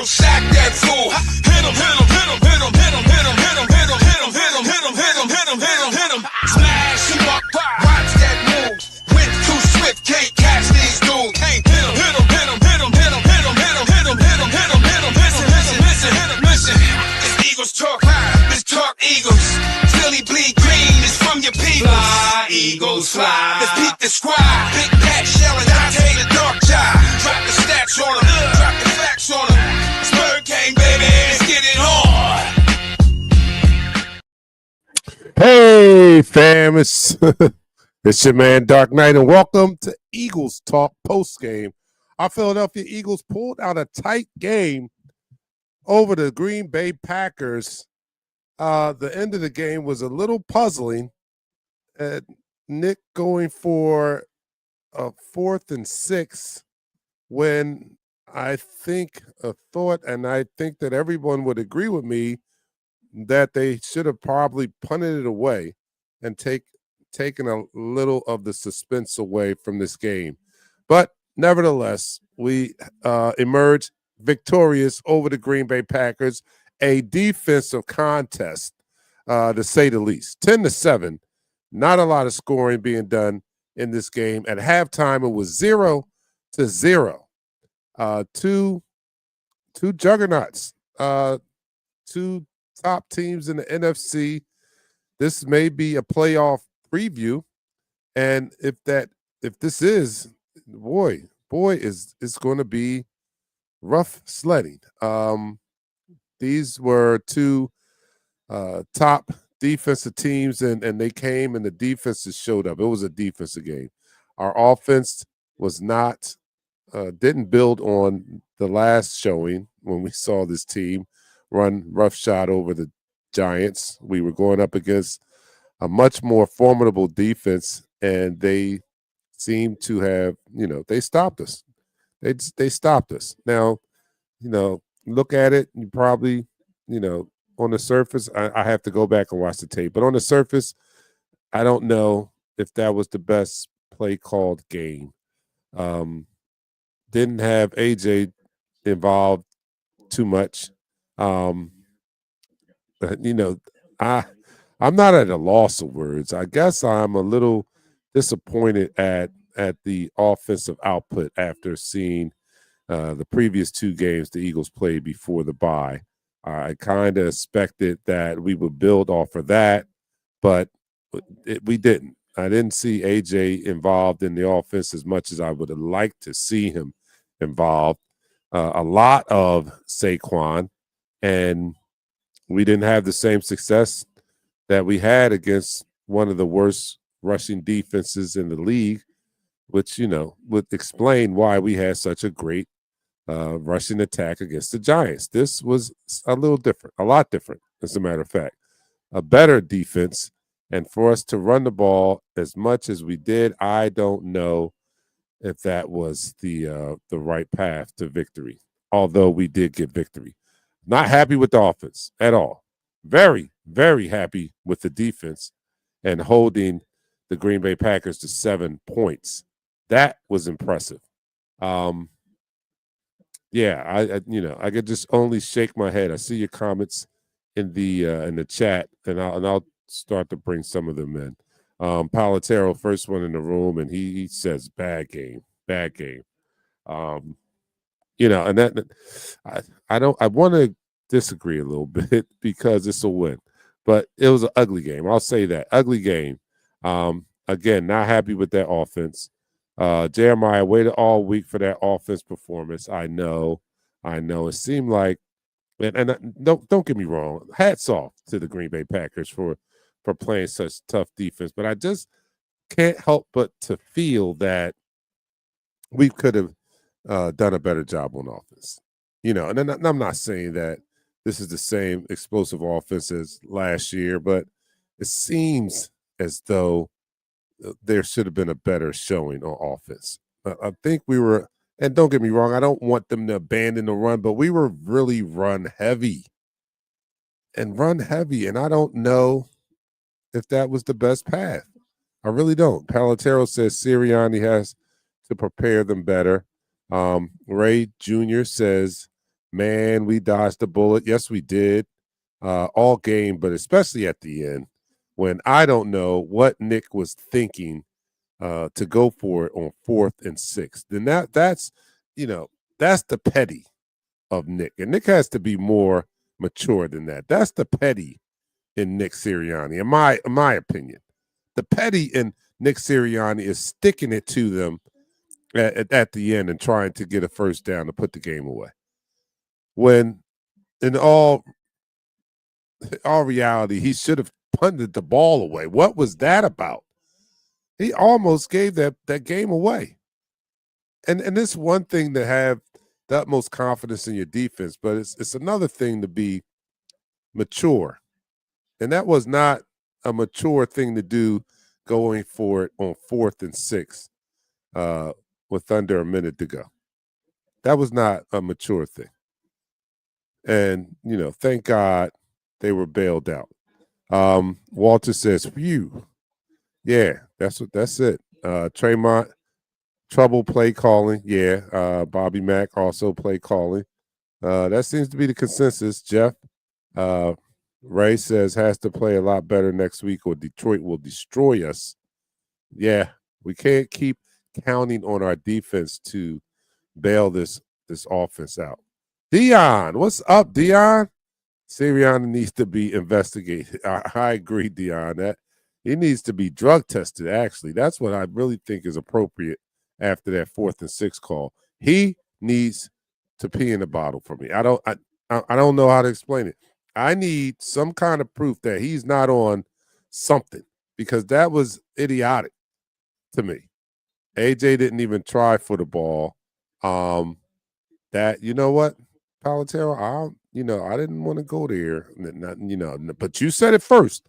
sack that fool. Hit him, hit him, hit him, hit him, hit him, hit him, hit him, hit him, hit him, hit him, hit him, hit him, hit him, hit him, hit him. Smash him up, watch that move. Went too swift, can't catch these dudes. Can't hit him, hit him, hit him, hit him, hit him, hit him, hit him, hit him, hit him, hit him, hit him. Listen, listen, listen, hit him, listen. This Eagles talk, this talk Eagles. Philly bleed green is from your people. Fly, Eagles, fly. Let's beat the squad. Big Pat Shell and Dante the dark child. Drop the stats on him, drop the facts on him. Spur King, baby, let's get it on. Hey, fam, it's your man DarkKnight, and welcome to Eagles Talk post-game. Our Philadelphia Eagles pulled out a tight game over the Green Bay Packers. The end of the game was a little puzzling. Nick going for a 4th and 6 when I think that everyone would agree with me that they should have probably punted it away and taken a little of the suspense away from this game. But nevertheless, we emerged victorious over the Green Bay Packers, a defensive contest, to say the least. 10-7, not a lot of scoring being done in this game. At halftime, it was 0-0. Two juggernauts, two top teams in the NFC. This may be a playoff preview, and if this is, boy, it's going to be rough sledding. These were two top defensive teams, and they came and the defenses showed up. It was a defensive game. Our offense was not didn't build on the last showing when we saw this team run roughshod over the Giants. We were going up against a much more formidable defense, and they seemed to have, they stopped us. They stopped us. Now, look at it, you probably, on the surface, I have to go back and watch the tape, but on the surface, I don't know if that was the best play called game. Didn't have AJ involved too much. I'm not at a loss of words. I guess I'm a little disappointed at the offensive output after seeing the previous two games the Eagles played before the bye. I kind of expected that we would build off of that, but we didn't. I didn't see AJ involved in the offense as much as I would have liked to see him involved. A lot of Saquon, and we didn't have the same success that we had against one of the worst rushing defenses in the league, which, would explain why we had such a great rushing attack against the Giants. This was a lot different, as a matter of fact. A better defense, and for us to run the ball as much as we did, I don't know if that was the right path to victory, although we did get victory. Not happy with the offense at all. Very, very happy with the defense and holding the Green Bay Packers to 7 points. That was impressive. I could just only shake my head. I see your comments in the chat, and I'll start to bring some of them in. Palatero, first one in the room, and he says bad game. And that I want to disagree a little bit because it's a win, but it was an ugly game. I'll say that, ugly game. Again, not happy with that offense. Jeremiah waited all week for that offense performance. I know. It seemed like, and don't get me wrong. Hats off to the Green Bay Packers for playing such tough defense, but I just can't help but to feel that we could have done a better job on offense. And then I'm not saying that this is the same explosive offense as last year, but it seems as though there should have been a better showing on offense. I think we were, and don't get me wrong, I don't want them to abandon the run, but we were really run heavy. And I don't know if that was the best path. I really don't. Palatero says Sirianni has to prepare them better. Ray Jr. says Man, we dodged the bullet. Yes, we did. All game, but especially at the end when I don't know what Nick was thinking to go for it on 4th and 6th. Then that's that's the petty of Nick. And Nick has to be more mature than that. That's the petty in Nick Sirianni, in my opinion. The petty in Nick Sirianni is sticking it to them at the end and trying to get a first down to put the game away. When in all reality, he should have punted the ball away. What was that about? He almost gave that game away. And it's one thing to have the utmost confidence in your defense, but it's another thing to be mature. And that was not a mature thing to do going for it on 4th and 6th with under a minute to go. That was not a mature thing. And, thank God they were bailed out. Walter says, phew. Yeah, that's it. Tremont, trouble play calling. Yeah. Bobby Mack also play calling. That seems to be the consensus, Jeff. Ray says has to play a lot better next week or Detroit will destroy us. Yeah, we can't keep counting on our defense to bail this offense out. Dion, what's up, Dion? Sirianni needs to be investigated. I agree, Dion. That he needs to be drug tested, actually. That's what I really think is appropriate after that 4th and 6 call. He needs to pee in the bottle for me. I don't know how to explain it. I need some kind of proof that he's not on something because that was idiotic to me. AJ didn't even try for the ball. That, you know what, Palatero, I didn't want to go there. But you said it first.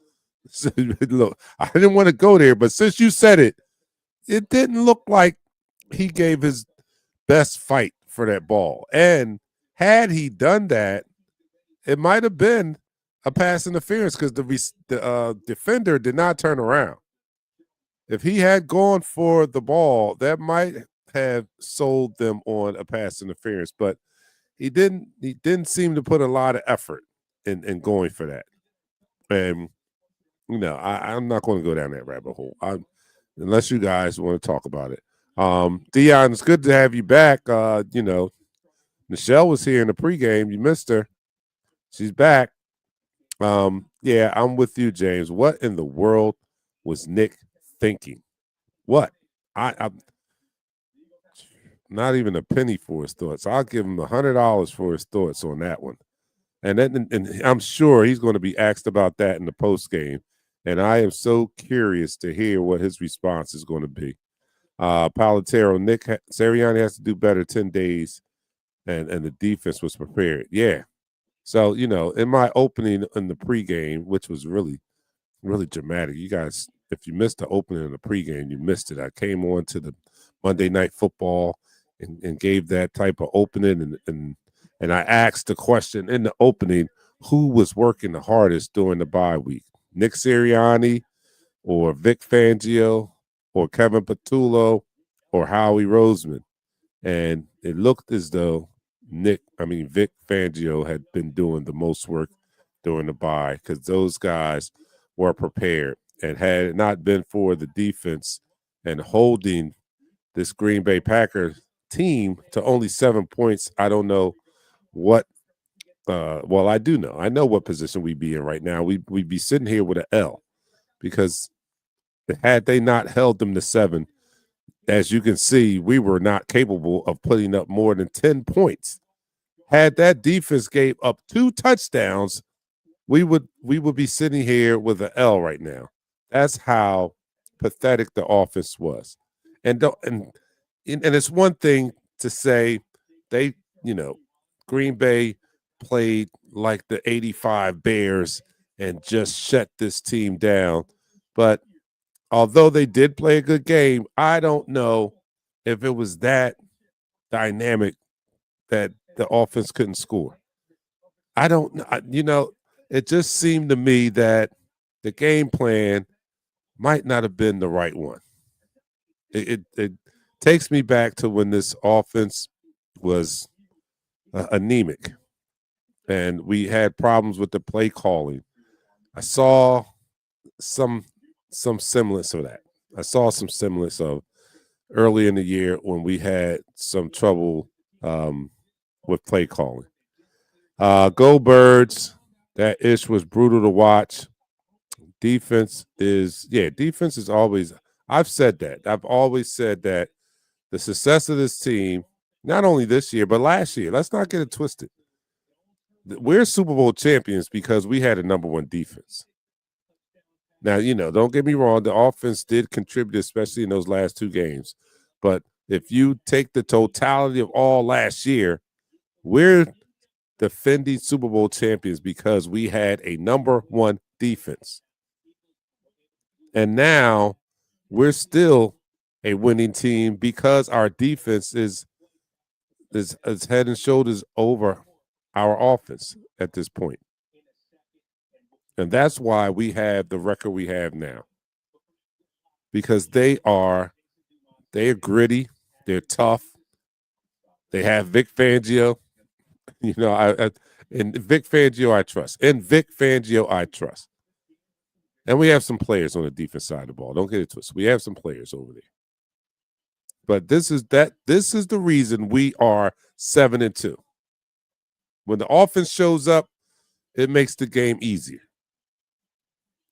Look, I didn't want to go there, but since you said it, it didn't look like he gave his best fight for that ball. And had he done that, it might have been a pass interference because the defender did not turn around. If he had gone for the ball, that might have sold them on a pass interference, but he didn't seem to put a lot of effort in going for that. And I'm not going to go down that rabbit hole. Unless you guys want to talk about it. Dion, it's good to have you back. Nichelle was here in the pregame. You missed her. She's back. Yeah, I'm with you, James. What in the world was Nick thinking? What? I'm not even a penny for his thoughts. I'll give him $100 for his thoughts on that one. And I'm sure he's going to be asked about that in the post game. And I am so curious to hear what his response is going to be. Palatero, Nick Sirianni has to do better 10 days, and the defense was prepared. Yeah. So, in my opening in the pregame, which was really, really dramatic, you guys, if you missed the opening in the pregame, you missed it. I came on to the Monday Night Football and gave that type of opening, and I asked the question in the opening, who was working the hardest during the bye week? Nick Sirianni or Vic Fangio or Kevin Patullo or Howie Roseman? And it looked as though Vic Fangio had been doing the most work during the bye because those guys were prepared. And had it not been for the defense and holding this Green Bay Packers team to only 7 points, I don't know what I do know. I know what position we'd be in right now. We'd be sitting here with an L because had they not held them to 7, as you can see, we were not capable of putting up more than 10 points. Had that defense gave up 2 touchdowns, we would be sitting here with an L right now. That's how pathetic the offense was. And it's one thing to say they, Green Bay played like the 85 Bears and just shut this team down. But although they did play a good game, I don't know if it was that dynamic that the offense couldn't score. I don't know. It just seemed to me that the game plan might not have been the right one. It takes me back to when this offense was anemic, and we had problems with the play calling. I saw some semblance of that. I saw some semblance of early in the year when we had some trouble with play calling. Go Birds. That ish was brutal to watch. Defense is always, I've said that. I've always said that the success of this team, not only this year, but last year, let's not get it twisted. We're Super Bowl champions because we had a number one defense. Now, don't get me wrong, the offense did contribute, especially in those last two games. But if you take the totality of all last year, we're defending Super Bowl champions because we had a number one defense. And now we're still a winning team because our defense is head and shoulders over our offense at this point. And that's why we have the record we have now. Because they are gritty, they're tough. They have Vic Fangio. And Vic Fangio I trust. And we have some players on the defense side of the ball. Don't get it twisted. We have some players over there. But this is the reason we are 7-2. When the offense shows up, it makes the game easier.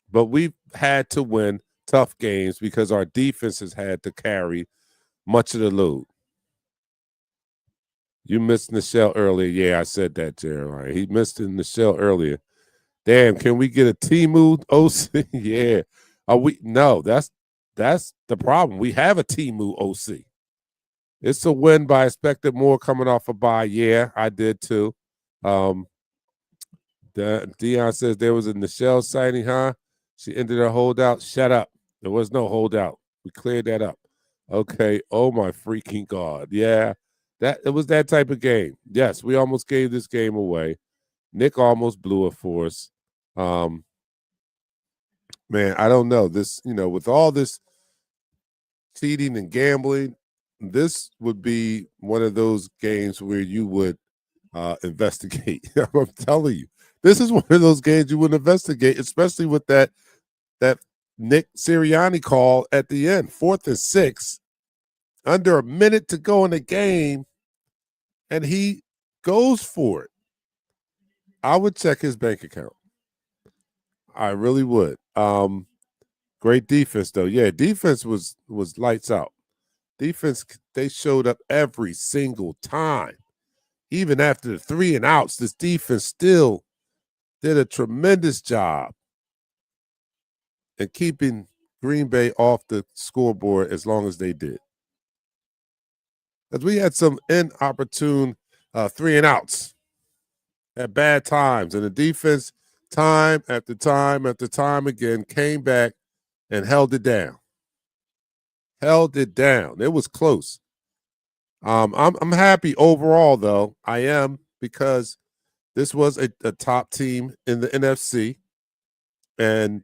But we've had to win tough games because our defense has had to carry much of the load. You missed Nichelle earlier. Yeah, I said that, Jeremiah. He missed Nichelle earlier. Damn, can we get a Temu OC? Yeah. No, that's the problem. We have a Temu OC. It's a win, but I expected more coming off a bye. Yeah, I did too. Dion says there was a Nichelle sighting, huh? She ended her holdout. Shut up. There was no holdout. We cleared that up. Okay. Oh my freaking God. Yeah. It was that type of game. Yes, we almost gave this game away. Nick almost blew it for us. Man, I don't know. This, with all this cheating and gambling, this would be one of those games where you would investigate. I'm telling you. This is one of those games you would investigate, especially with that Nick Sirianni call at the end, 4th and 6, under a minute to go in the game, and he goes for it. I would check his bank account. I really would. Great defense, though. Yeah, defense was lights out. Defense, they showed up every single time. Even after the 3 and outs, this defense still did a tremendous job in keeping Green Bay off the scoreboard as long as they did. Because we had some inopportune 3 and outs at bad times, and the defense time after time after time again came back and held it down. It was close. I'm happy overall, though. I am, because this was a top team in the NFC. And,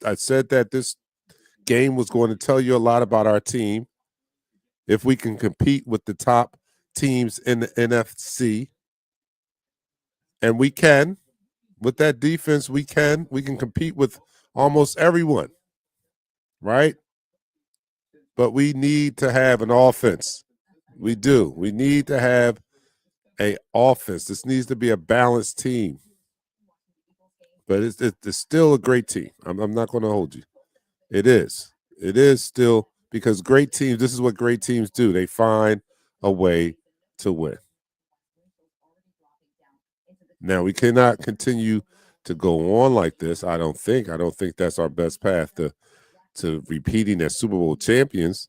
I said that this game was going to tell you a lot about our team. If we can compete with the top teams in the NFC, and we can, with that defense, we can compete with almost everyone, right? But we need to have an offense. We do. We need to have an offense. This needs to be a balanced team. But it's still a great team. I'm not going to hold you. It is. It is still, because great teams, this is what great teams do. They find a way to win. Now, we cannot continue to go on like this, I don't think. I don't think that's our best path to repeating as Super Bowl champions.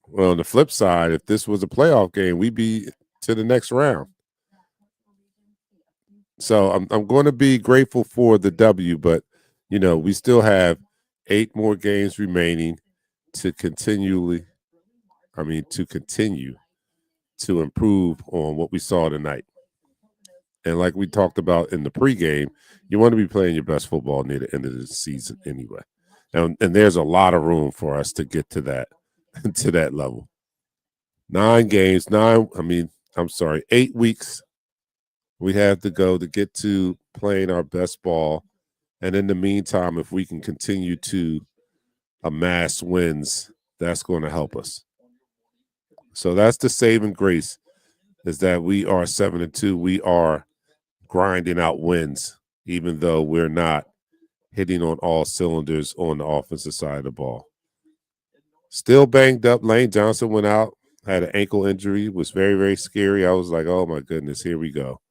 Well, on the flip side, if this was a playoff game, we'd be to the next round. So I'm going to be grateful for the W, but, we still have 8 more games remaining to continue to improve on what we saw tonight. And like we talked about in the pregame, you want to be playing your best football near the end of the season anyway. And there's a lot of room for us to get to that level. 8 weeks we have to go to get to playing our best ball. And in the meantime, if we can continue to amass wins, that's going to help us. So that's the saving grace, is that we are 7-2. We are grinding out wins, even though we're not hitting on all cylinders on the offensive side of the ball. Still banged up. Lane Johnson went out, had an ankle injury, was very, very scary. I was like, oh my goodness, here we go.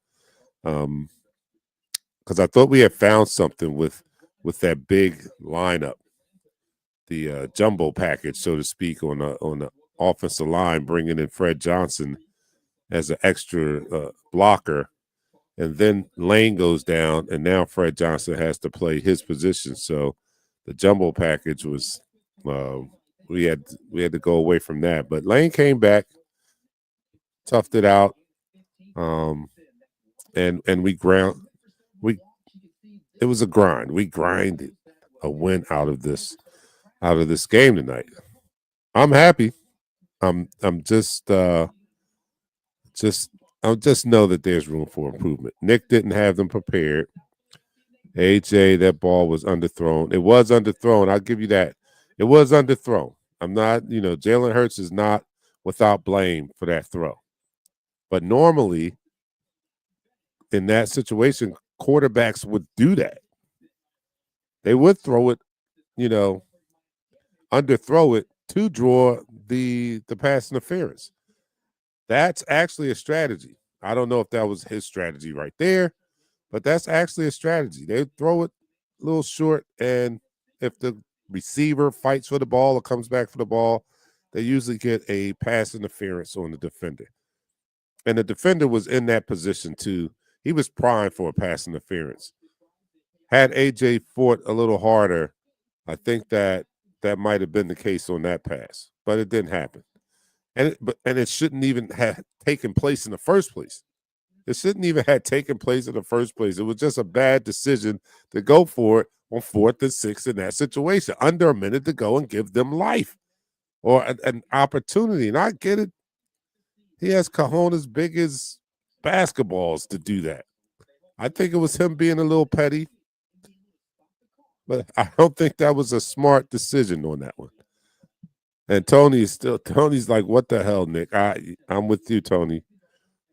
Because I thought we had found something with that big lineup, the jumbo package, so to speak, on the offensive line, bringing in Fred Johnson as an extra blocker. And then Lane goes down, and now Fred Johnson has to play his position. So the jumbo package was we had to go away from that. But Lane came back, toughed it out, and it was a grind. We grinded a win out of this game tonight. I'm happy. I just know that there's room for improvement. Nick didn't have them prepared. AJ, that ball was underthrown. It was underthrown. I'll give you that. It was underthrown. I'm not, Jalen Hurts is not without blame for that throw. But normally, in that situation, quarterbacks would do that. They would throw it, underthrow it to draw the pass interference. That's actually a strategy. I don't know if that was his strategy right there, but that's actually a strategy. They throw it a little short, and if the receiver fights for the ball or comes back for the ball, they usually get a pass interference on the defender. And the defender was in that position too. He was primed for a pass interference. Had AJ fought a little harder, I think that might have been the case on that pass, but it didn't happen. And it shouldn't even have taken place in the first place. It shouldn't even have taken place in the first place. It was just a bad decision to go for it on 4th and 6 in that situation, under a minute to go and give them life or an opportunity. And I get it. He has cojones big as basketballs to do that. I think it was him being a little petty, but I don't think that was a smart decision on that one. And Tony's like, what the hell, Nick? I'm with you, Tony.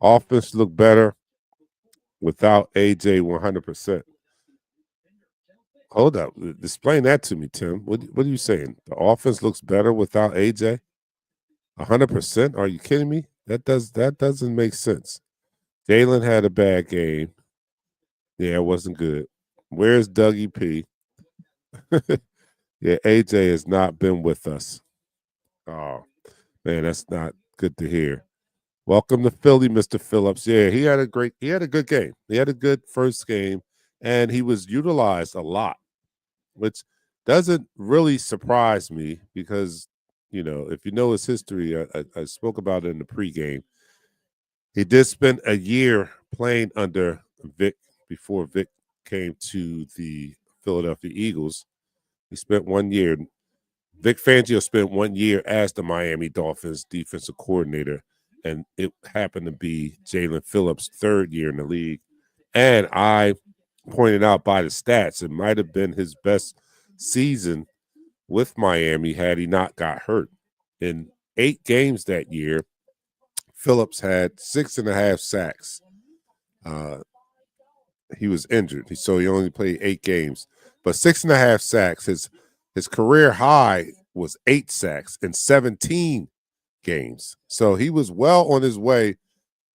Offense looked better without AJ 100%. Hold up. Explain that to me, Tim. What are you saying? The offense looks better without AJ? 100%? Are you kidding me? That doesn't make sense. Jalen had a bad game. Yeah, it wasn't good. Where's Dougie P? Yeah, AJ has not been with us. Oh, man, that's not good to hear. Welcome to Philly, Mr. Phillips. Yeah, he had a good game. He had a good first game, and he was utilized a lot, which doesn't really surprise me because, if you know his history, I spoke about it in the pregame. He did spend a year playing under Vic before Vic came to the Philadelphia Eagles. He spent 1 year. Vic Fangio spent 1 year as the Miami Dolphins defensive coordinator, and it happened to be Jalen Phillips' 3rd year in the league. And I pointed out by the stats, it might have been his best season with Miami had he not got hurt. In 8 games that year, Phillips had 6.5 sacks. He was injured, so he only played 8 games. But 6.5 sacks, his career high was 8 sacks in 17 games. So he was well on his way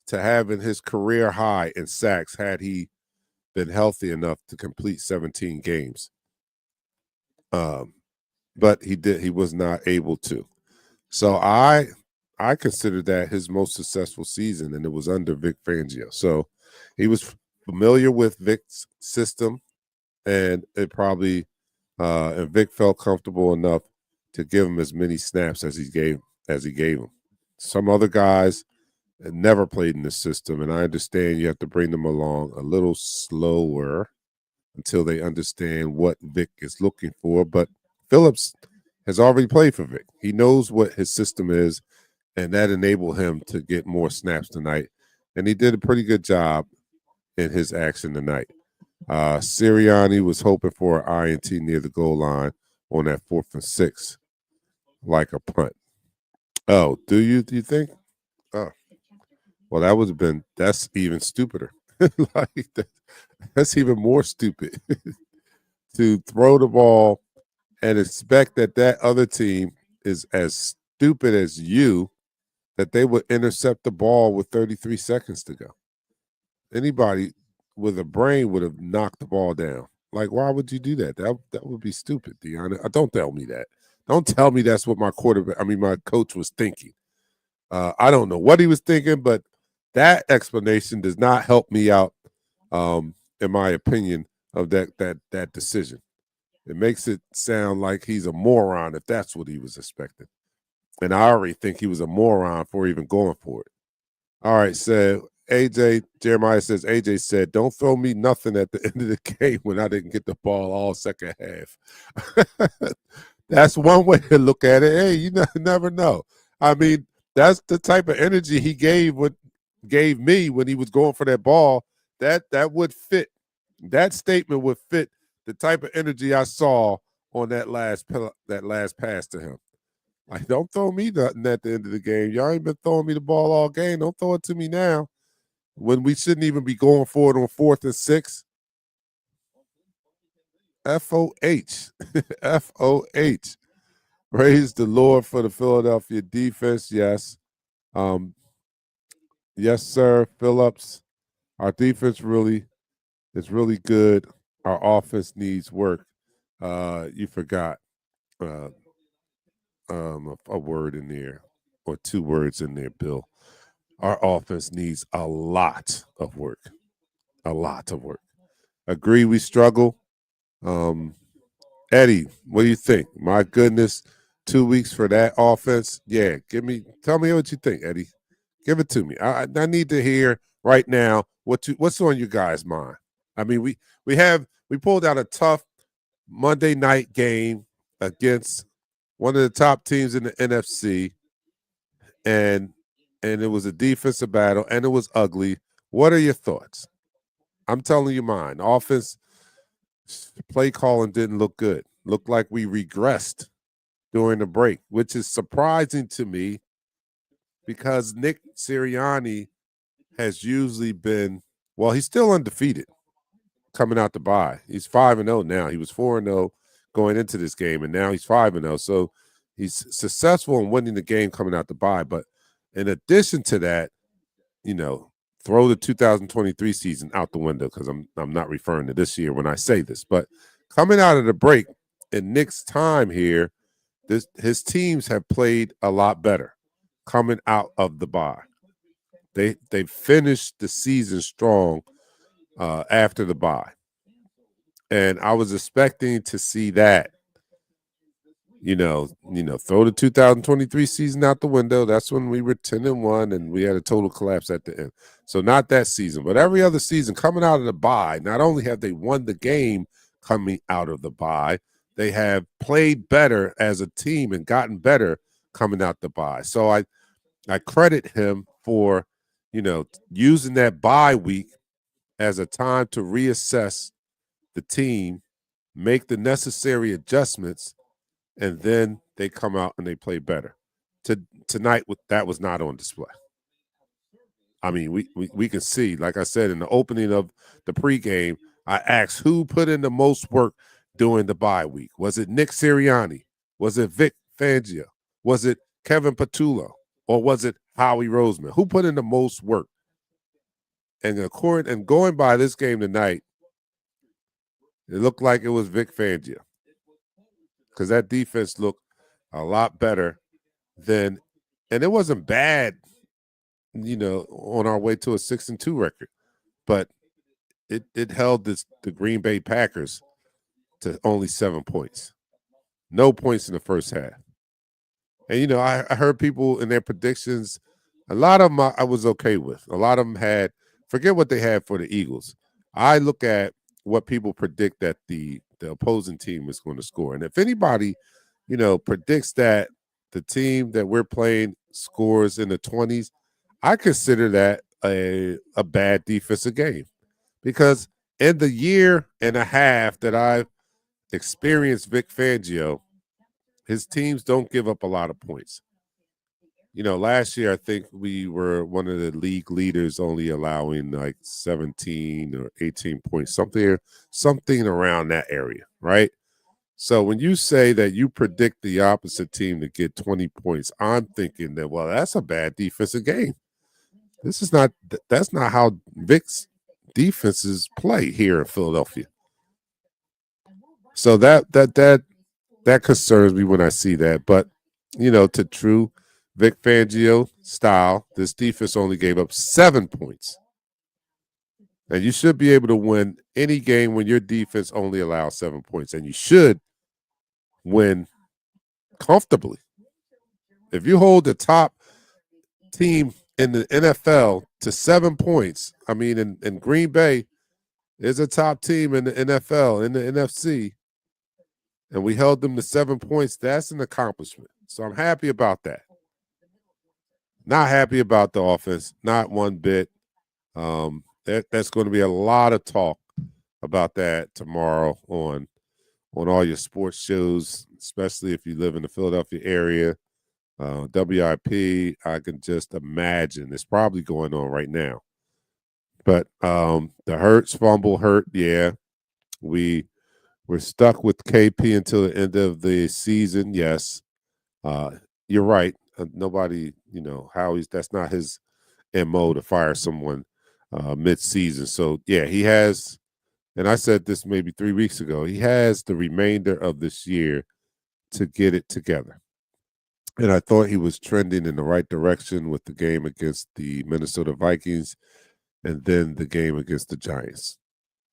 to having his career high in sacks had he been healthy enough to complete 17 games. But he was not able to. So I consider that his most successful season, and it was under Vic Fangio. So he was familiar with Vic's system, and it probably and Vic felt comfortable enough to give him as many snaps as he gave him. Some other guys had never played in this system, and I understand you have to bring them along a little slower until they understand what Vic is looking for. But Phillips has already played for Vic. He knows what his system is, and that enabled him to get more snaps tonight. And he did a pretty good job in his action tonight. Sirianni was hoping for an INT near the goal line on that 4th and 6, like a punt. Oh, do you think? Oh, well, that's even stupider. Like that's even more stupid to throw the ball and expect that other team is as stupid as you that they would intercept the ball with 33 seconds to go. Anybody with a brain would have knocked the ball down. Like, why would you do that? That would be stupid, Deanna. Don't tell me that. Don't tell me that's what my coach was thinking. I don't know what he was thinking, but that explanation does not help me out, in my opinion, of that decision. It makes it sound like he's a moron if that's what he was expecting. And I already think he was a moron for even going for it. All right, so Jeremiah says, AJ said, don't throw me nothing at the end of the game when I didn't get the ball all second half. That's one way to look at it. Hey, you never know. I mean, that's the type of energy he gave me when he was going for that ball. That would fit. That statement would fit the type of energy I saw on that last pass to him. Like, don't throw me nothing at the end of the game. Y'all ain't been throwing me the ball all game. Don't throw it to me now when we shouldn't even be going for it on 4th and 6. FOH. FOH. Praise the Lord for the Philadelphia defense. Yes. Yes, sir, Phillips. Our defense is really good. Our offense needs work. You forgot a word in there or 2 words in there, Bill. Our offense needs a lot of work. A lot of work. Agree we struggle. Eddie, what do you think? My goodness, 2 weeks for that offense. Yeah, tell me what you think, Eddie. Give it to me. I need to hear right now what's on your guys' mind. I mean, we pulled out a tough Monday night game against one of the top teams in the NFC, and it was a defensive battle, and it was ugly. What are your thoughts? I'm telling you mine. Offense play calling didn't look good. Looked like we regressed during the break, which is surprising to me because Nick Sirianni has usually been, well, he's still undefeated coming out the bye. He's 5-0 now. He was 4-0 going into this game, and now he's 5-0. So he's successful in winning the game coming out the bye. But in addition to that, throw the 2023 season out the window because I'm not referring to this year when I say this. But coming out of the break in Nick's time here, his teams have played a lot better coming out of the bye. They finished the season strong after the bye. And I was expecting to see that, throw the 2023 season out the window. That's when we were 10-1 and we had a total collapse at the end. So not that season, but every other season coming out of the bye, not only have they won the game coming out of the bye, they have played better as a team and gotten better coming out the bye. So I credit him for, using that bye week as a time to reassess the team, make the necessary adjustments, and then they come out and they play better. Tonight, that was not on display. I mean, we can see, like I said, in the opening of the pregame, I asked who put in the most work during the bye week. Was it Nick Sirianni? Was it Vic Fangio? Was it Kevin Patullo? Or was it Howie Roseman? Who put in the most work? And going by this game tonight, it looked like it was Vic Fangio because that defense looked a lot better than, and it wasn't bad, on our way to a 6-2 record, but it held the Green Bay Packers to only 7 points. No points in the first half. And, I heard people in their predictions, a lot of them I was okay with. A lot of them forget what they had for the Eagles. I look at what people predict that the opposing team is going to score. And if anybody, predicts that the team that we're playing scores in the 20s, I consider that a bad defensive game because in the year and a half that I've experienced Vic Fangio, his teams don't give up a lot of points. Last year I think we were one of the league leaders, only allowing like 17 or 18 points, something around that area, right? So when you say that you predict the opposite team to get 20 points, I'm thinking that, well, that's a bad defensive game. That's not how Vic's defenses play here in Philadelphia. So that concerns me when I see that. But to true Vic Fangio style, this defense only gave up 7 points. And you should be able to win any game when your defense only allows 7 points. And you should win comfortably. If you hold the top team in the NFL to 7 points, I mean, in Green Bay is a top team in the NFL, in the NFC, and we held them to 7 points, that's an accomplishment. So I'm happy about that. Not happy about the offense, not one bit. That's going to be a lot of talk about that tomorrow on all your sports shows, especially if you live in the Philadelphia area. WIP, I can just imagine it's probably going on right now. But the Hurts fumble hurt, yeah. We're stuck with KP until the end of the season, yes. You're right. Nobody, that's not his MO to fire someone mid-season. So, yeah, he has, and I said this maybe 3 weeks ago, he has the remainder of this year to get it together. And I thought he was trending in the right direction with the game against the Minnesota Vikings and then the game against the Giants.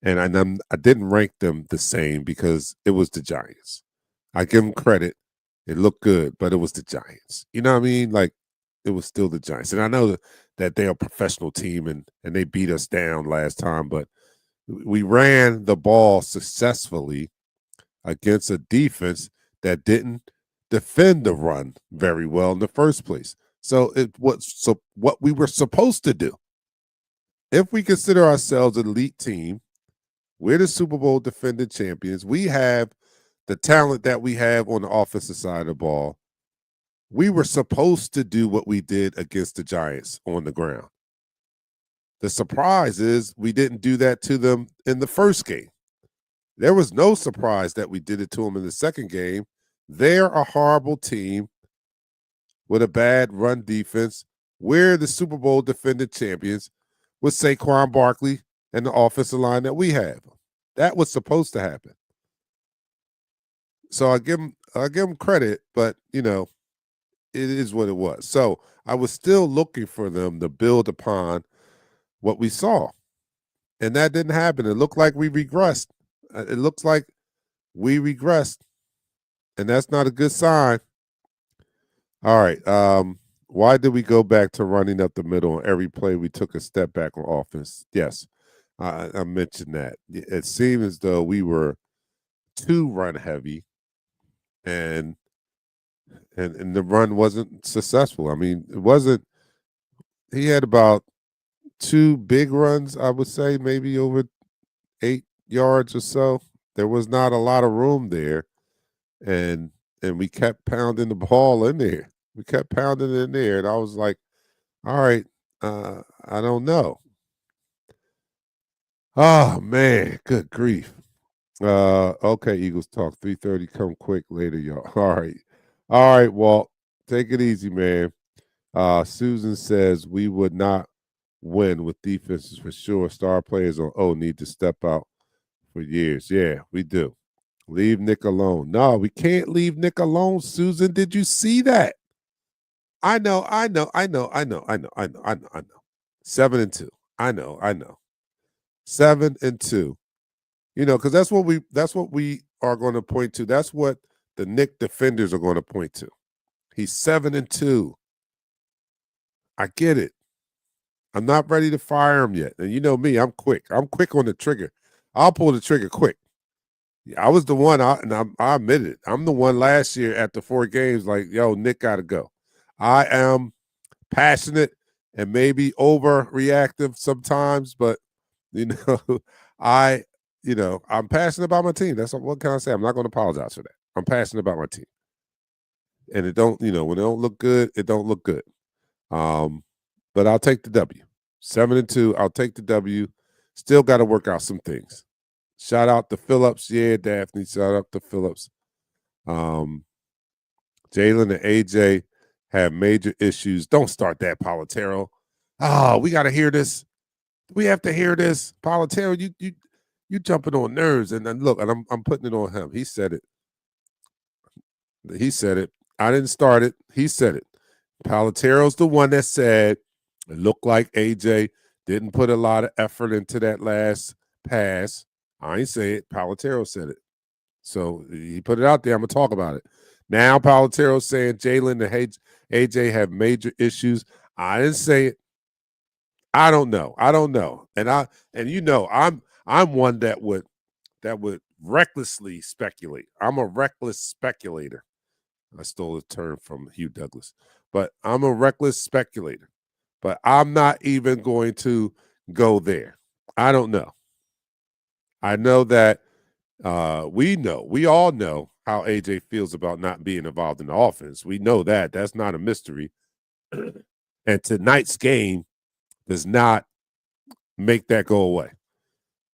And I didn't rank them the same because it was the Giants. I give them credit. It looked good, but it was the Giants. You know what I mean? Like, it was still the Giants. And I know that they're a professional team and they beat us down last time, but we ran the ball successfully against a defense that didn't defend the run very well in the first place. So what we were supposed to do. If we consider ourselves an elite team, we're the Super Bowl defending champions. We have the talent that we have on the offensive side of the ball. We were supposed to do what we did against the Giants on the ground. The surprise is we didn't do that to them in the first game. There was no surprise that we did it to them in the second game. They're a horrible team with a bad run defense. We're the Super Bowl defending champions with Saquon Barkley and the offensive line that we have. That was supposed to happen. So I give them credit, but it is what it was. So I was still looking for them to build upon what we saw. And that didn't happen. It looked like we regressed. It looks like we regressed. And that's not a good sign. All right. Why did we go back to running up the middle on every play? We took a step back on offense. Yes, I mentioned that. It seemed as though we were too run heavy, and the run wasn't successful. I mean, it wasn't. He had about 2 big runs, I would say, maybe over 8 yards or so. There was not a lot of room there, and we kept pounding the ball in there. We kept pounding it in there, and I was like, all right, I don't know. Oh, man, good grief. Okay, Eagles talk, 3:30, come quick later, y'all. All right, Walt, take it easy, man. Susan says we would not win with defenses for sure. Star players on O need to step out for years. Yeah, we do. Leave Nick alone. No, we can't leave Nick alone, Susan. Did you see that? I know. 7-2. I know. 7-2. Because that's what we are going to point to. That's what the Nick defenders are going to point to. He's 7-2. I get it. I'm not ready to fire him yet. And you know me, I'm quick. I'm quick on the trigger. I'll pull the trigger quick. I was the one, I admit it. I'm the one last year after 4 games like, yo, Nick got to go. I am passionate and maybe overreactive sometimes, but you know, I'm passionate about my team. That's what can I say? I'm not going to apologize for that. I'm passionate about my team, and it don't, when it don't look good, it don't look good. But I'll take the W. 7-2. I'll take the W. Still got to work out some things. Shout out to Phillips. Yeah, Daphne. Shout out to Phillips. Jalen and AJ have major issues. Don't start that, Palatero. Oh, we got to hear this. We have to hear this, Palatero. You jumping on nerves, and then look, and I'm putting it on him. He said it. He said it. I didn't start it. He said it. Palatero's the one that said it looked like AJ didn't put a lot of effort into that last pass. I ain't say it. Palatero said it. So he put it out there. I'm gonna talk about it. Now Palatero's saying Jalen and AJ have major issues. I didn't say it. I don't know. And I'm one that would recklessly speculate. I'm a reckless speculator. I stole a term from Hugh Douglas, but I'm a reckless speculator. But I'm not even going to go there. I don't know. I know that we all know how AJ feels about not being involved in the offense. We know that. That's not a mystery. And tonight's game does not make that go away.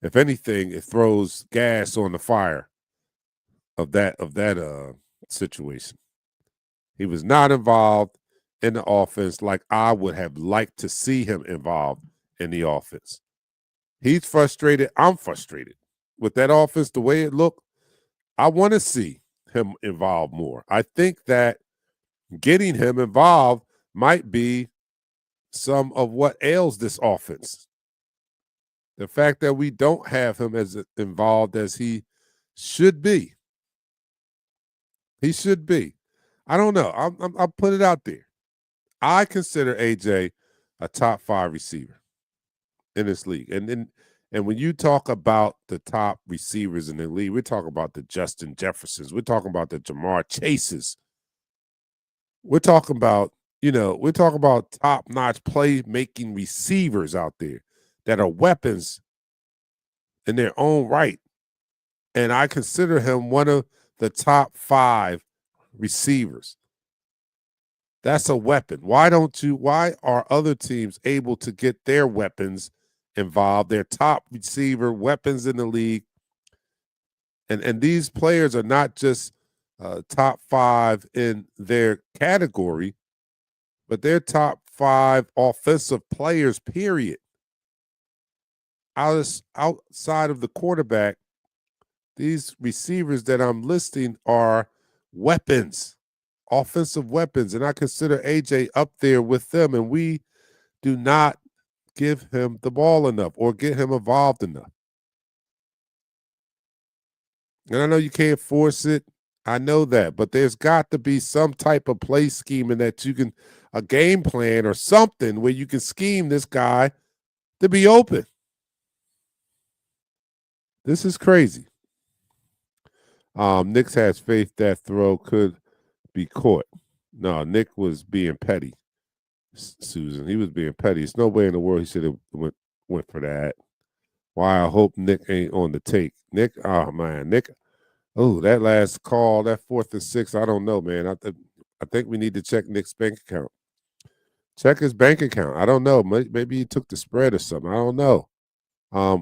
If anything, it throws gas on the fire of that situation. He was not involved in the offense like I would have liked to see him involved in the offense. He's frustrated. I'm frustrated with that offense, the way it looked. I want to see him involved more. I think that getting him involved might be some of what ails this offense. The fact that we don't have him as involved as he should be. He should be. I don't know. I'll put it out there. I consider AJ a top 5 receiver in this league. And when you talk about the top receivers in the league, we're talking about the Justin Jeffersons. We're talking about the Jamar Chases. We're talking about, top-notch play-making receivers out there that are weapons in their own right. And I consider him one of the top 5 receivers. That's a weapon. Why are other teams able to get their weapons involved, their top receiver weapons in the league? And these players are not just top 5 in their category, but they're top 5 offensive players, period. Outside of the quarterback, these receivers that I'm listing are weapons. Offensive weapons, and I consider AJ up there with them, and we do not give him the ball enough or get him involved enough. And I know you can't force it. I know that, but there's got to be some type of play scheming that you can, a game plan or something where you can scheme this guy to be open. This is crazy. Nick has faith that throw could be caught. No, Nick was being petty, Susan. He was being petty. There's no way in the world he should have went for that. Why I hope Nick ain't on the take. Nick, oh man, Nick. Oh, that last call, that 4th and 6. I don't know, man. I think we need to check Nick's bank account. Check his bank account. I don't know. Maybe he took the spread or something. I don't know.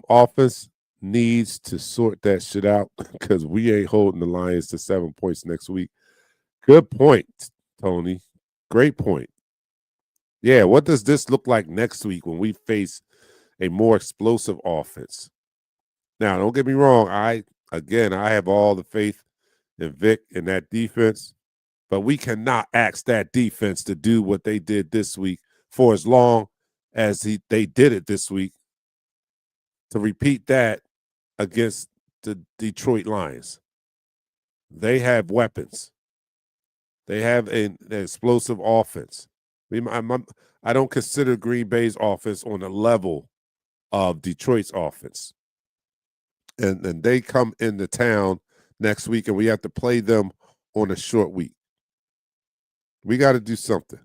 Offense needs to sort that shit out because we ain't holding the Lions to 7 points next week. Good point, Tony. Great point. Yeah, what does this look like next week when we face a more explosive offense? Now, don't get me wrong. I have all the faith in Vic and that defense, but we cannot ask that defense to do what they did this week for as long as they did it this week, to repeat that against the Detroit Lions. They have weapons. They have an explosive offense. I don't consider Green Bay's offense on the level of Detroit's offense. And they come into town next week, and we have to play them on a short week. We got to do something.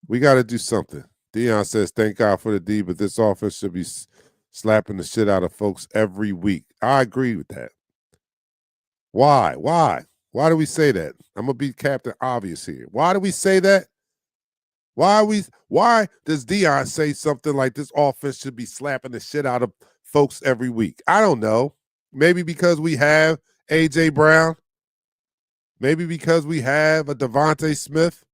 We got to do something. Dion says, thank God for the D, but this offense should be slapping the shit out of folks every week. I agree with that. Why? Why do we say that? I'm going to be Captain Obvious here. Why do we say that? Why does Dion say something like this offense should be slapping the shit out of folks every week? I don't know. Maybe because we have A.J. Brown. Maybe because we have a Devontae Smith.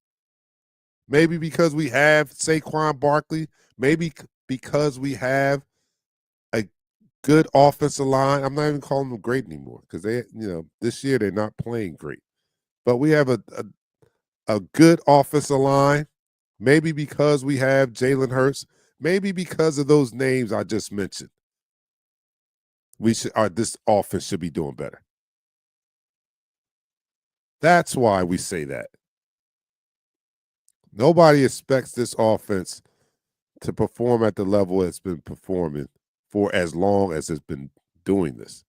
Maybe because we have Saquon Barkley. Maybe because we have a good offensive line. I'm not even calling them great anymore because this year they're not playing great. But we have a good offensive line. Maybe because we have Jalen Hurts. Maybe because of those names I just mentioned. This offense should be doing better. That's why we say that. Nobody expects this offense to perform at the level it's been performing for as long as it's been doing this.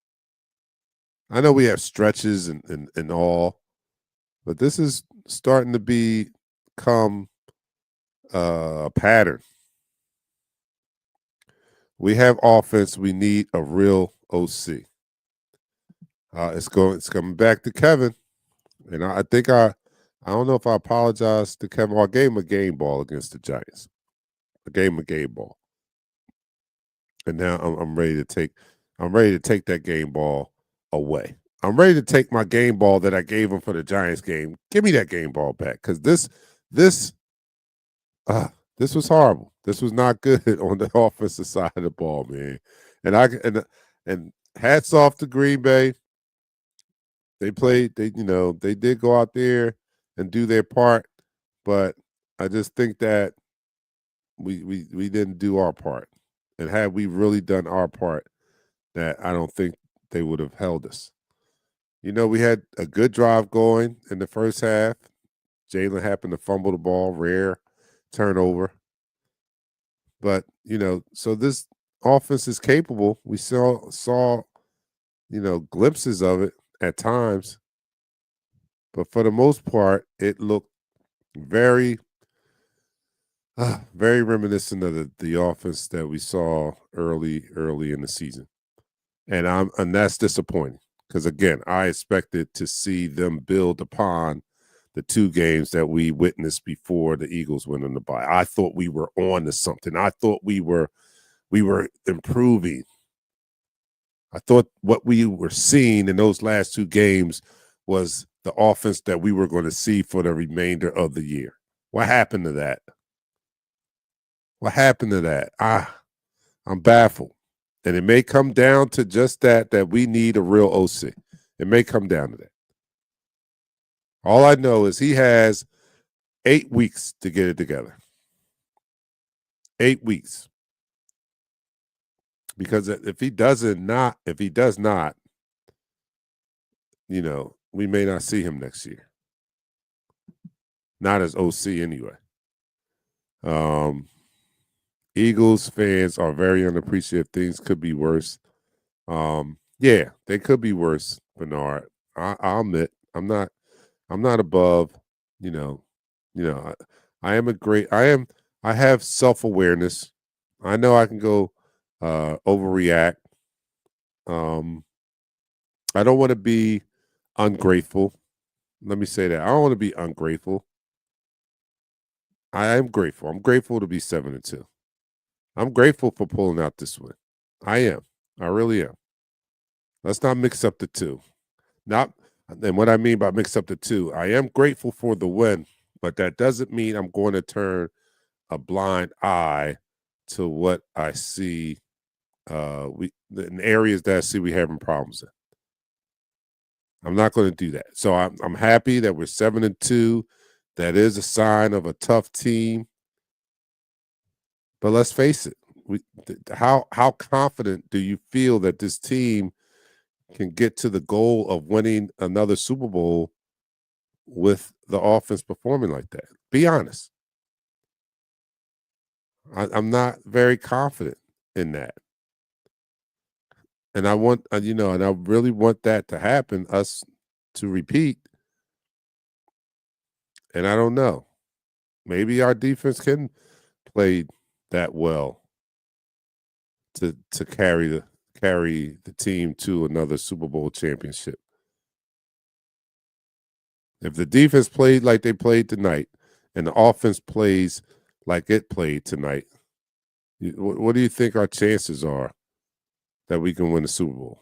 I know we have stretches and all, but this is starting to become a pattern. We have offense. We need a real OC. It's coming back to Kevin, and I think I don't know if I apologize to Kevin. I gave him a game ball against the Giants. I gave him a game ball, and now I'm ready to take that game ball away. I'm ready to take my game ball that I gave him for the Giants game. Give me that game ball back because this was horrible. This was not good on the offensive side of the ball, man. And hats off to Green Bay. They played. They did go out there and do their part, but I just think that we didn't do our part. And had we really done our part, that I don't think they would have held us. We had a good drive going in the first half. Jalen happened to fumble the ball, rare turnover. But, so this offense is capable. We saw glimpses of it at times. But for the most part, it looked very, very reminiscent of the offense that we saw early in the season. And that's disappointing because, again, I expected to see them build upon the two games that we witnessed before the Eagles went on the bye. I thought we were on to something. I thought we were improving. I thought what we were seeing in those last two games was the offense that we were going to see for the remainder of the year. What happened to that? What happened to that? I'm baffled. And it may come down to just that we need a real OC. It may come down to that. All I know is he has 8 weeks to get it together. 8 weeks. Because if he does not, we may not see him next year. Not as OC anyway. Eagles fans are very unappreciative. Things could be worse. Yeah, they could be worse, Bernard. I'll admit I'm not above, I have self-awareness. I know I can go overreact. I don't want to be ungrateful. Let me say that. I don't want to be ungrateful. I am grateful. I'm grateful to be 7-2. I'm grateful for pulling out this win. I am. I really am. Let's not mix up the two. And what I mean by mix up the two, I am grateful for the win, but that doesn't mean I'm going to turn a blind eye to what I see in areas that I see we having problems in. I'm not going to do that. So I'm happy that we're 7-2. That is a sign of a tough team. But let's face it, how confident do you feel that this team can get to the goal of winning another Super Bowl with the offense performing like that? Be honest. I'm not very confident in that. And I want, and I really want that to happen, us to repeat. And I don't know. maybe our defense can play that well to carry the team to another Super Bowl championship. If the defense played like they played tonight and the offense plays like it played tonight, what do you think our chances are that we can win the Super Bowl?